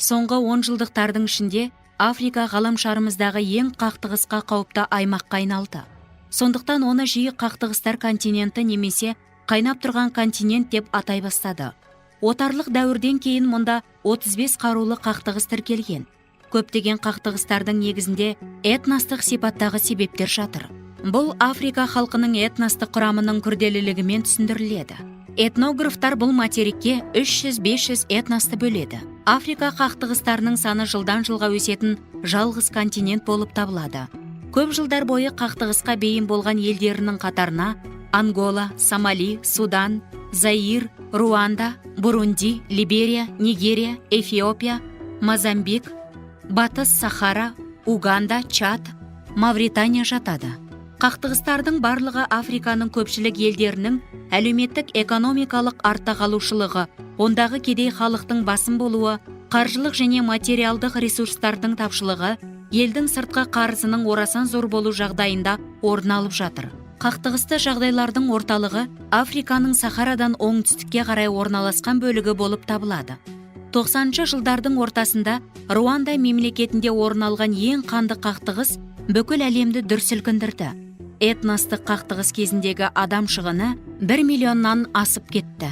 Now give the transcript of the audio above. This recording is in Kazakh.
Соңғы 10 жылдықтардың ішінде Африка ғаламшарымыздағы ең қақтығысқа қауіпті аймаққа айналды. Сондықтан оны жиі қақтығыстар континенті немесе қайнап тұрған континент деп атай бастады. Отарлық дәуірден кейін мұнда 35 қарулы қақтығыс тіркелген. Көптеген қақтығыстардың негізінде этностық сипаттағы себептер жатыр. Бұл Африка халқының этностық құрамының күрделілігімен түсіндіріледі. Этнографтар бұл материкке 300-500 этносты бөледі. Африка қақтығыстарының саны жылдан жылға өсетін жалғыз континент болып табылады. Көп жылдар бойы қақтығысқа бейім болған елдерінің қатарына Ангола, Сомали, Судан, Заир, Руанда, Бурунди, Либерия, Нигерия, Эфиопия, Мозамбик, Батыс Сахара, Уганда, Чад, Мавритания жатады. Қақтығыстардың барлығы Африканың көпшілік елдерінің әлеуметтік-экономикалық артта қалушылығы, ондағы кедей халықтың басым болуы, қаржылық және материалдық ресурстардың тапшылығы, елдің сыртқы қарызының орасан зор болу жағдайында орын алып жатыр. Қақтығысты жағдайлардың орталығы Африканың Сахарадан оңтүстікке қарай орналасқан бөлігі болып табылады. 90-шы жылдардың ортасында Руанда мемлекетінде орын алған ең қанды қақтығыс бүкіл әлемді дүр сілкіндірді. Этностық қақтығыс кезіндегі адам шығыны 1 миллионнан асып кетті.